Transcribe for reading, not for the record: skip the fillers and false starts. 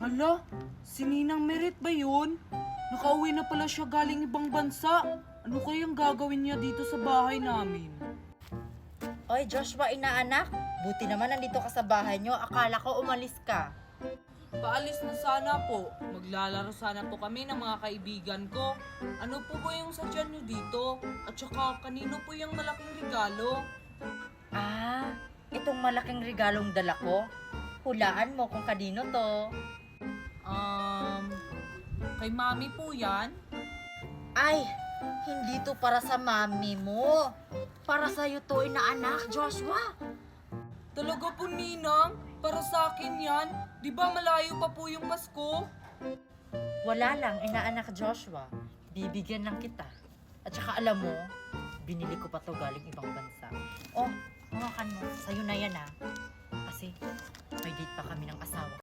Hala, si Ninang Merit ba yun? Nakauwi na pala siya galing ibang bansa. Ano kayang gagawin niya dito sa bahay namin? Oy, Joshua, inaanak. Buti naman nandito ka sa bahay nyo. Akala ko umalis ka. Paalis na sana po. Maglalaro sana po kami ng mga kaibigan ko. Ano po ba yung sadya niyo dito? At saka kanino po yung malaking regalo? Ah, itong malaking regalong dala ko. Hulaan mo kung kanino to. Kay mami po yan? Ay, hindi to para sa mami mo. Para sa'yo to, inaanak, Joshua. Talaga po, Ninang? Para sa akin yan? Di ba malayo pa po yung Pasko? Wala lang, inaanak, Joshua. Bibigyan lang kita. At saka alam mo, binili ko pa to galing ibang bansa. Oh, hawakan mo. Sa'yo na yan, ah. Kasi may date pa kami ng